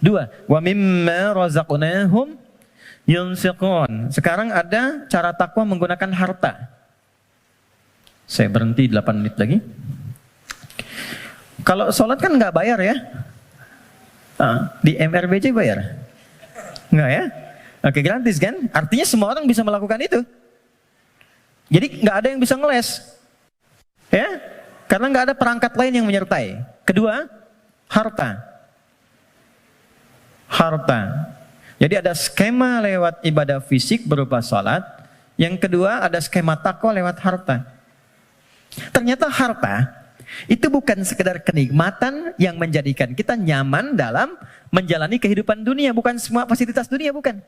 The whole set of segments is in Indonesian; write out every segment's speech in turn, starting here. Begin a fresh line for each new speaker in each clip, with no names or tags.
Dua, wa mimma razaqnahum yunfiqun. Sekarang ada cara takwa menggunakan harta. Saya berhenti 8 menit lagi. Kalau sholat kan nggak bayar ya? Di MRBJ bayar? Nggak ya? Oke, gratis kan? Artinya semua orang bisa melakukan itu. Jadi nggak ada yang bisa ngeles. Ya? Karena nggak ada perangkat lain yang menyertai. Kedua, harta. Harta. Jadi ada skema lewat ibadah fisik berupa sholat. Yang kedua ada skema takwa lewat harta. Ternyata harta itu bukan sekedar kenikmatan yang menjadikan kita nyaman dalam menjalani kehidupan dunia. Bukan semua fasilitas dunia, bukan.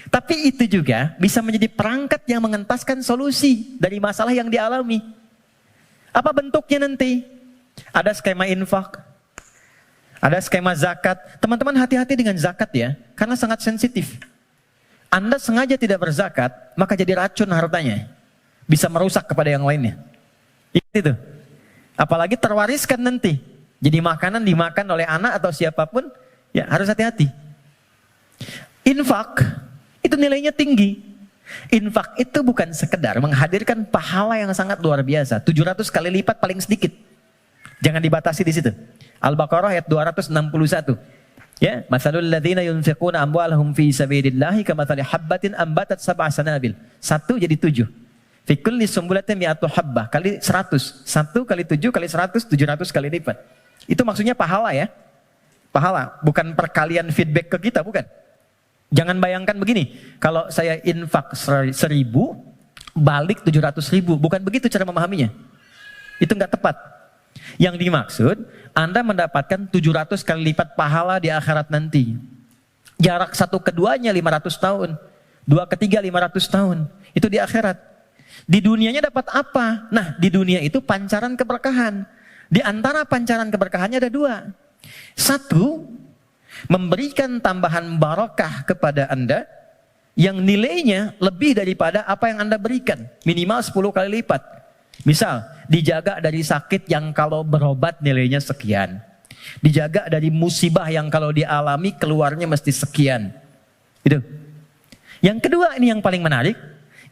Tapi itu juga bisa menjadi perangkat yang mengentaskan solusi dari masalah yang dialami. Apa bentuknya nanti? Ada skema infak, ada skema zakat. Teman-teman hati-hati dengan zakat ya, karena sangat sensitif. Anda sengaja tidak berzakat, maka jadi racun hartanya. Bisa merusak kepada yang lainnya. Itu. Apalagi terwariskan nanti. Jadi makanan dimakan oleh anak atau siapapun, ya harus hati-hati. Infak, itu nilainya tinggi. Infak itu bukan sekedar menghadirkan pahala yang sangat luar biasa. 700 kali lipat paling sedikit. Jangan dibatasi di situ. Al-Baqarah ayat 261. Ya, masalul ladzina yunfiquna amwalahum fi sabilillahi kamathali habbatin ambatat sab'a sanabil. 1 jadi 7. Fi kulli sumbulatin mi'atu habbah kali 100. 1 kali 7 kali 100, 700 kali lipat. Itu maksudnya pahala ya. Pahala, bukan perkalian feedback ke kita, bukan. Jangan bayangkan begini, kalau saya infak 1000, balik 700.000. Bukan begitu cara memahaminya. Itu nggak tepat. Yang dimaksud, Anda mendapatkan 700 kali lipat pahala di akhirat nanti. Jarak satu keduanya 500 tahun. 2 ke 3 500 tahun. Itu di akhirat. Di dunianya dapat apa? Nah, di dunia itu pancaran keberkahan. Di antara pancaran keberkahannya ada 2. 1, memberikan tambahan barakah kepada Anda yang nilainya lebih daripada apa yang Anda berikan. Minimal 10 kali lipat. Misal, dijaga dari sakit yang kalau berobat nilainya sekian. Dijaga dari musibah yang kalau dialami keluarnya mesti sekian. Itu. Yang kedua, ini yang paling menarik.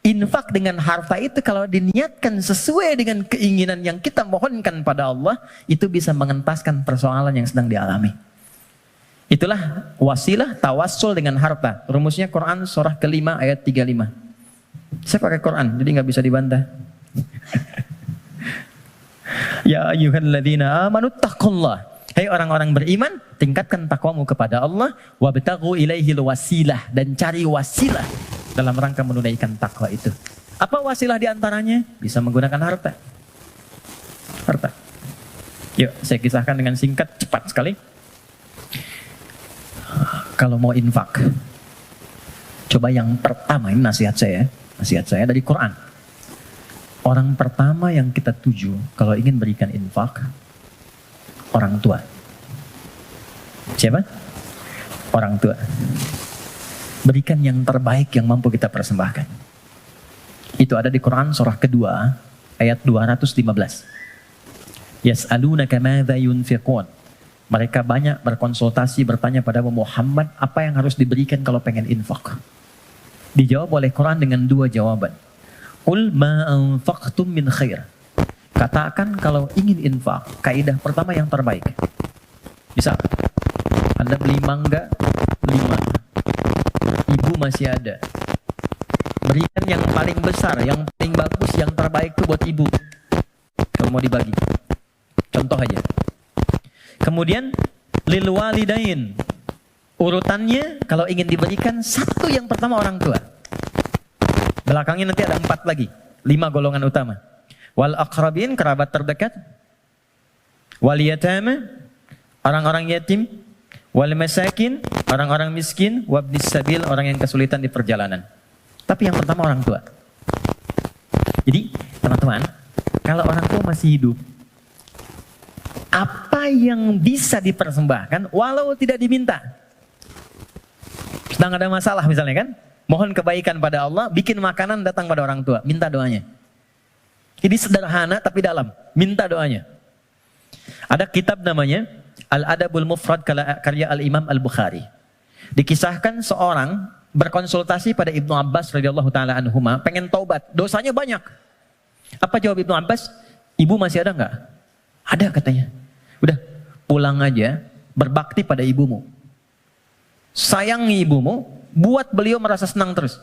Infak dengan harta itu kalau diniatkan sesuai dengan keinginan yang kita mohonkan pada Allah, itu bisa mengentaskan persoalan yang sedang dialami. Itulah wasilah tawassul dengan harta. Rumusnya Quran surah ke-5 ayat 35. Saya pakai Quran, jadi nggak bisa dibantah. Ya ayyuhalladzina amanu taqullah. Hai orang-orang beriman, tingkatkan takwamu kepada Allah, wabtaghu ilaihil wasilah, dan cari wasilah dalam rangka menunaikan takwa itu. Apa wasilah diantaranya? Bisa menggunakan harta. Harta. Yuk, saya kisahkan dengan singkat, cepat sekali. Kalau mau infak, coba yang pertama, ini nasihat saya dari Quran. Orang pertama yang kita tuju kalau ingin berikan infak, orang tua. Siapa? Orang tua. Berikan yang terbaik yang mampu kita persembahkan. Itu ada di Quran surah kedua ayat 215. Yas'alunaka madza yunfiqun. Mereka banyak berkonsultasi bertanya pada Muhammad apa yang harus diberikan kalau pengen infak. Dijawab oleh Quran dengan 2 jawaban. Qul ma anfaqtum min khair. Katakan kalau ingin infak, kaidah pertama yang terbaik. Misal, Anda beli mangga 5. Ibu masih ada. Berikan yang paling besar, yang paling bagus, yang terbaik itu buat ibu. Kalau mau dibagi. Contoh aja. Kemudian lil walidain. Urutannya kalau ingin diberikan 1 yang pertama orang tua. Belakangnya nanti ada 4 lagi. 5 golongan utama. Wal aqrabin, kerabat terdekat. Wal yatama, orang-orang yatim. Wal masakin, orang-orang miskin. Wabnis sabil, orang yang kesulitan di perjalanan. Tapi yang pertama orang tua. Jadi teman-teman, kalau orang tua masih hidup, apa yang bisa dipersembahkan walau tidak diminta. Sedang ada masalah misalnya kan, mohon kebaikan pada Allah, bikin makanan datang pada orang tua, minta doanya. Jadi sederhana tapi dalam, minta doanya. Ada kitab namanya Al-Adabul Mufrad karya Al-Imam Al-Bukhari. Dikisahkan seorang berkonsultasi pada Ibnu Abbas radhiyallahu taala anhuma, pengen taubat, dosanya banyak. Apa jawab Ibnu Abbas? Ibu masih ada nggak? Ada katanya. Udah, pulang aja, berbakti pada ibumu. Sayangi ibumu, buat beliau merasa senang terus.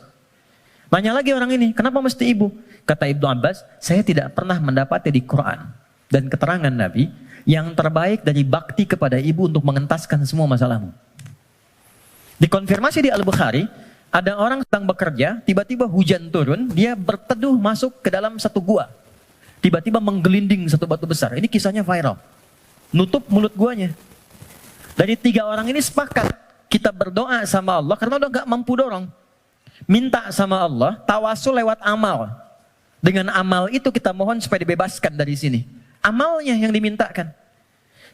Nanya lagi orang ini, kenapa mesti ibu? Kata Ibnu Abbas, saya tidak pernah mendapati di Quran dan keterangan Nabi yang terbaik dari bakti kepada ibu untuk mengentaskan semua masalahmu. Dikonfirmasi di Al-Bukhari, ada orang sedang bekerja, tiba-tiba hujan turun, dia berteduh masuk ke dalam satu gua. Tiba-tiba menggelinding satu batu besar. Ini kisahnya viral. Nutup mulut guanya. Dari 3 orang ini sepakat, kita berdoa sama Allah karena udah gak mampu dorong. Minta sama Allah, tawasul lewat amal. Dengan amal itu kita mohon supaya dibebaskan dari sini. Amalnya yang dimintakan.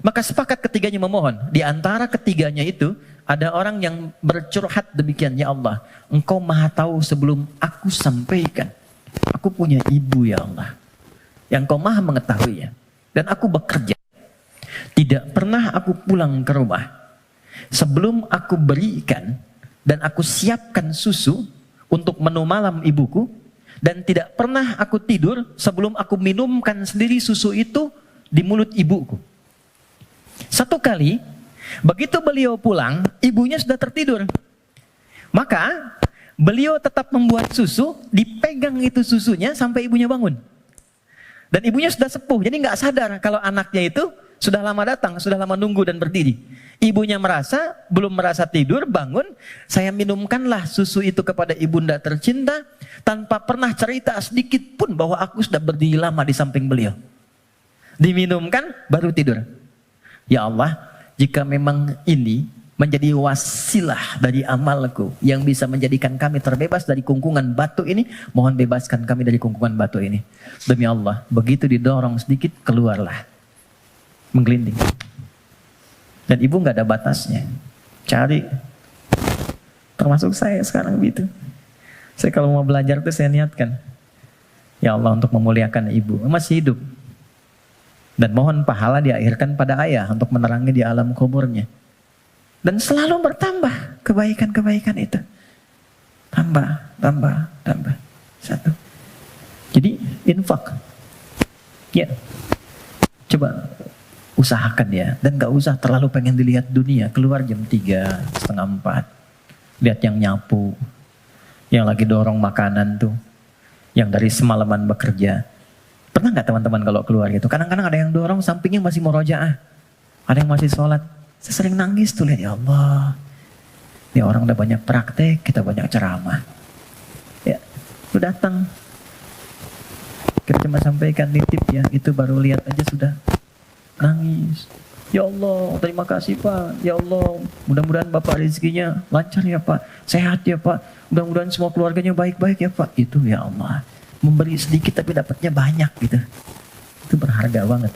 Maka sepakat ketiganya memohon. Di antara ketiganya itu ada orang yang bercurhat demikian, ya Allah, Engkau maha tahu sebelum aku sampaikan. Aku punya ibu ya Allah, yang Engkau maha mengetahuinya. Dan aku bekerja. Tidak pernah aku pulang ke rumah sebelum aku berikan dan aku siapkan susu untuk menu malam ibuku. Dan tidak pernah aku tidur sebelum aku minumkan sendiri susu itu di mulut ibuku. Satu kali, begitu beliau pulang, ibunya sudah tertidur. Maka, beliau tetap membuat susu, dipegang itu susunya sampai ibunya bangun. Dan ibunya sudah sepuh, jadi nggak sadar kalau anaknya itu sudah lama datang, sudah lama nunggu dan berdiri. Ibunya belum merasa tidur, bangun, saya minumkanlah susu itu kepada ibunda tercinta, tanpa pernah cerita sedikit pun bahwa aku sudah berdiri lama di samping beliau. Diminumkan, baru tidur. Ya Allah, jika memang ini menjadi wasilah dari amalku yang bisa menjadikan kami terbebas dari kungkungan batu ini, mohon bebaskan kami dari kungkungan batu ini. Demi Allah, begitu didorong sedikit, keluarlah. Menggelinding. Dan ibu nggak ada batasnya. Cari. Termasuk saya sekarang gitu. Saya kalau mau belajar tuh saya niatkan, ya Allah, untuk memuliakan ibu. Masih hidup. Dan mohon pahala diakhirkan pada ayah untuk menerangi di alam kuburnya. Dan selalu bertambah kebaikan-kebaikan itu. Tambah. Satu. Jadi infak. Ya. Coba usahakan ya. Dan gak usah terlalu pengen dilihat dunia. Keluar jam 3, setengah 4. Lihat yang nyapu. Yang lagi dorong makanan tuh. Yang dari semalaman bekerja. Pernah gak teman-teman kalau keluar gitu? Kadang-kadang ada yang dorong sampingnya masih murojaah. Ada yang masih sholat. Saya sering nangis tuh lihat, ya Allah. Ini orang udah banyak praktek, kita banyak ceramah. Ya, lu datang. Kita cuma sampaikan nitip ya, itu baru lihat aja sudah nangis. Ya Allah, terima kasih Pak. Ya Allah, mudah-mudahan Bapak rezekinya lancar ya Pak. Sehat ya Pak. Mudah-mudahan semua keluarganya baik-baik ya Pak. Itu ya Allah. Memberi sedikit tapi dapatnya banyak gitu. Itu berharga banget.